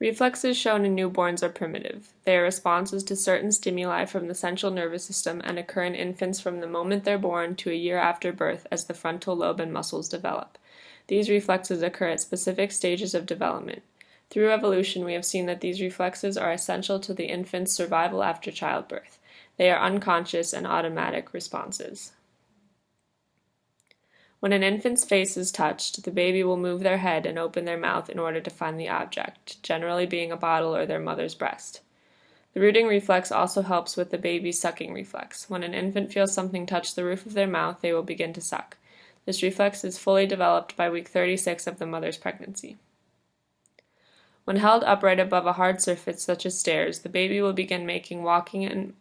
Reflexes shown in newborns are primitive. They are responses to certain stimuli from the central nervous system and occur in infants from the moment they're born to a year after birth as the frontal lobe and muscles develop. These reflexes occur at specific stages of development. Through evolution, we have seen that these reflexes are essential to the infant's survival after childbirth. They are unconscious and automatic responses. When an infant's face is touched, the baby will move their head and open their mouth in order to find the object, generally being a bottle or their mother's breast. The rooting reflex also helps with the baby's sucking reflex. When an infant feels something touch the roof of their mouth, they will begin to suck. This reflex is fully developed by week 36 of the mother's pregnancy. When held upright above a hard surface such as stairs, the baby will begin making walking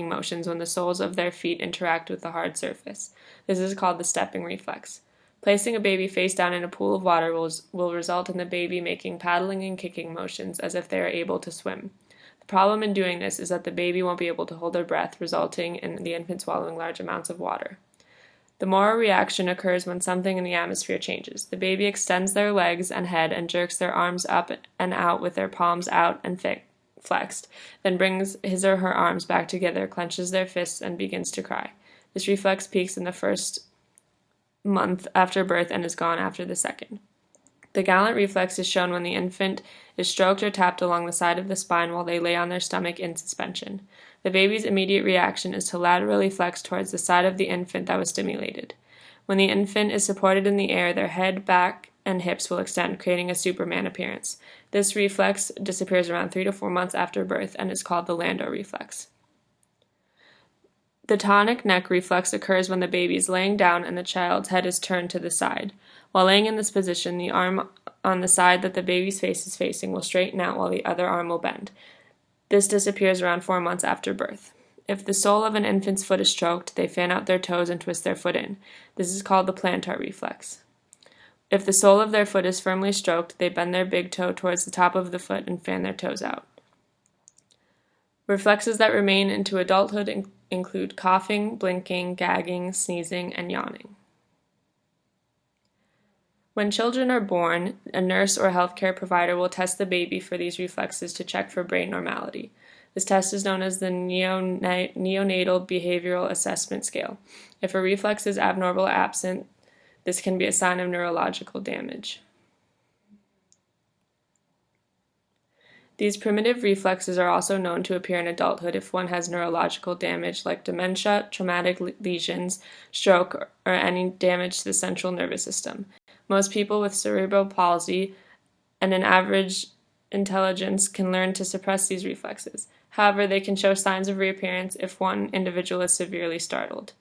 motions when the soles of their feet interact with the hard surface. This is called the stepping reflex. Placing a baby face down in a pool of water will result in the baby making paddling and kicking motions as if they are able to swim. The problem in doing this is that the baby won't be able to hold their breath, resulting in the infant swallowing large amounts of water. The Moro reaction occurs when something in the atmosphere changes. The baby extends their legs and head and jerks their arms up and out with their palms out and flexed, then brings his or her arms back together, clenches their fists, and begins to cry. This reflex peaks in the first month after birth and is gone after the second. The gallant reflex is shown when the infant is stroked or tapped along the side of the spine while they lay on their stomach in suspension. The baby's immediate reaction is to laterally flex towards the side of the infant that was stimulated. When the infant is supported in the air, their head, back, and hips will extend, creating a Superman appearance. This reflex disappears around 3 to 4 months after birth and is called the Landau reflex. The tonic neck reflex occurs when the baby is laying down and the child's head is turned to the side. While laying in this position, the arm on the side that the baby's face is facing will straighten out while the other arm will bend. This disappears around 4 months after birth. If the sole of an infant's foot is stroked, they fan out their toes and twist their foot in. This is called the plantar reflex. If the sole of their foot is firmly stroked, they bend their big toe towards the top of the foot and fan their toes out. Reflexes that remain into adulthood include coughing, blinking, gagging, sneezing, and yawning. When children are born, a nurse or healthcare provider will test the baby for these reflexes to check for brain normality. This test is known as the neonatal behavioral assessment scale. If a reflex is abnormal or absent, this can be a sign of neurological damage. These primitive reflexes are also known to appear in adulthood if one has neurological damage like dementia, traumatic lesions, stroke, or any damage to the central nervous system. Most people with cerebral palsy and an average intelligence can learn to suppress these reflexes. However, they can show signs of reappearance if one individual is severely startled.